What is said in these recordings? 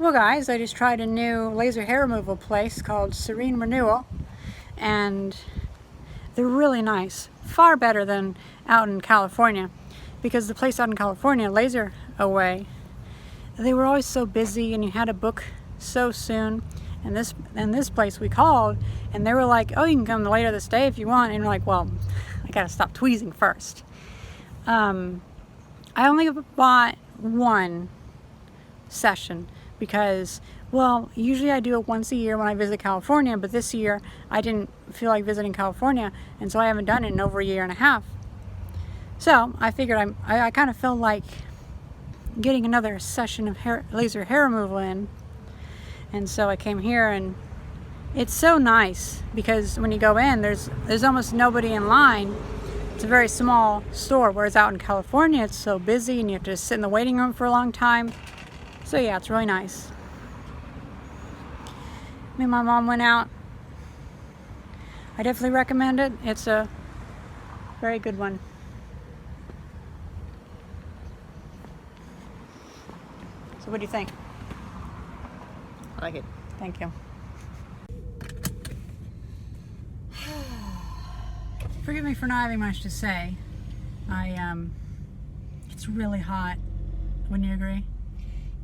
Well guys, I just tried a new laser hair removal place called Serene Renewal, and they're really nice. Far better than out in California, because the place out in California, Laser Away, they were always so busy and you had to book so soon. And this place we called and they were like, oh, you can come later this day if you want. And we're like, well, I gotta stop tweezing first. I only bought one session because, well, usually I do it once a year when I visit California, but this year I didn't feel like visiting California, and so I haven't done it in over a year and a half. So I figured I kind of felt like getting another session of laser hair removal in, and so I came here, and it's so nice because when you go in, there's almost nobody in line. It's a very small store, whereas out in California it's so busy and you have to sit in the waiting room for a long time. So yeah, it's really nice. Me and my mom went out. I definitely recommend it. It's a very good one. So what do you think? I like it. Thank you. Forgive me for not having much to say. It's really hot. Wouldn't you agree?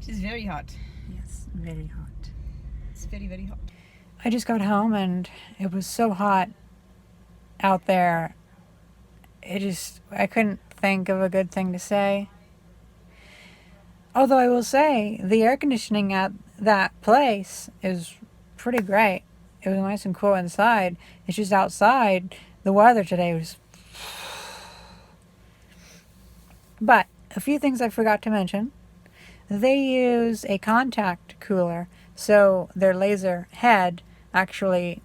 It is very hot. Yes, very hot. It's very, very hot. I just got home and it was so hot out there. I couldn't think of a good thing to say. Although I will say, the air conditioning at that place is pretty great. It was nice and cool inside. It's just outside, the weather today was... But, a few things I forgot to mention. They use a contact cooler, so their laser head actually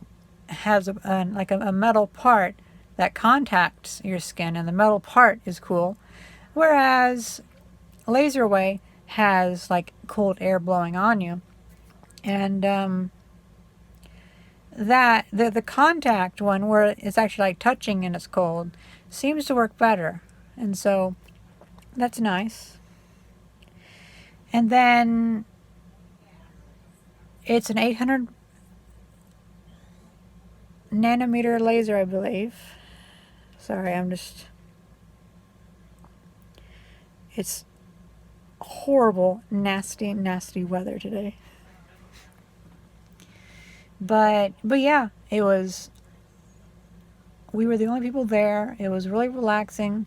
has a metal part that contacts your skin, and the metal part is cool. Whereas Laser Away has like cold air blowing on you, and the contact one, where it's actually like touching and it's cold, seems to work better, and so that's nice. And then it's an 800 nanometer laser, I believe. Sorry, it's horrible, nasty weather today. But yeah, we were the only people there. It was really relaxing.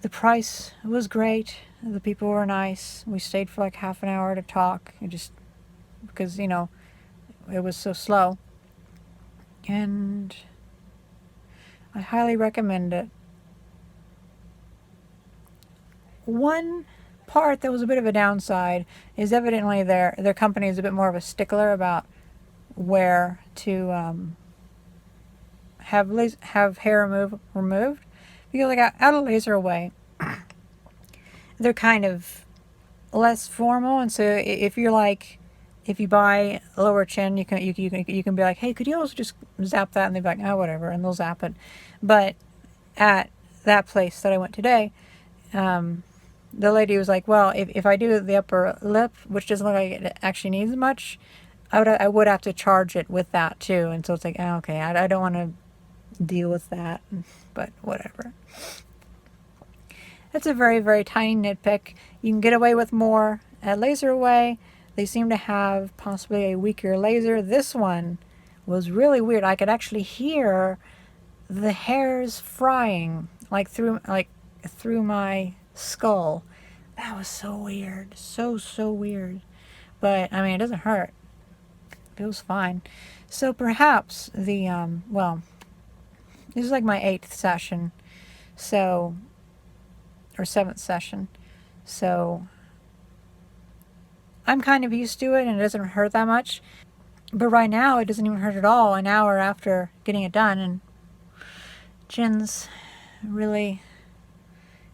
The price was great. The people were nice. We stayed for like half an hour to talk, because, it was so slow. And I highly recommend it. One part that was a bit of a downside is evidently their company is a bit more of a stickler about where to have hair removed, because like out of Laser Away, they're kind of less formal, and so if you buy a lower chin, you can be like, hey, could you also just zap that? And they'll be like, oh, whatever, and they'll zap it. But at that place that I went today, the lady was like, well, if I do the upper lip, which doesn't look like it actually needs much, I would have to charge it with that too. And so it's like, oh, okay, I don't want to deal with that, but whatever. That's a very, very tiny nitpick. You can get away with more at Laser Away. They seem to have possibly a weaker laser. This one was really weird. I could actually hear the hairs frying through my skull. That was so weird. So weird. But I mean, it doesn't hurt. It feels fine. So perhaps this is like my 8th session. Or 7th session. So I'm kind of used to it and it doesn't hurt that much. But right now it doesn't even hurt at all, an hour after getting it done, and chin's really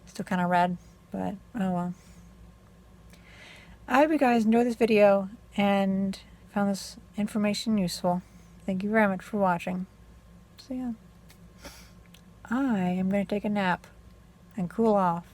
still kind of red, but oh well. I hope you guys enjoyed this video and found this information useful. Thank you very much for watching. So yeah, I am going to take a nap and cool off.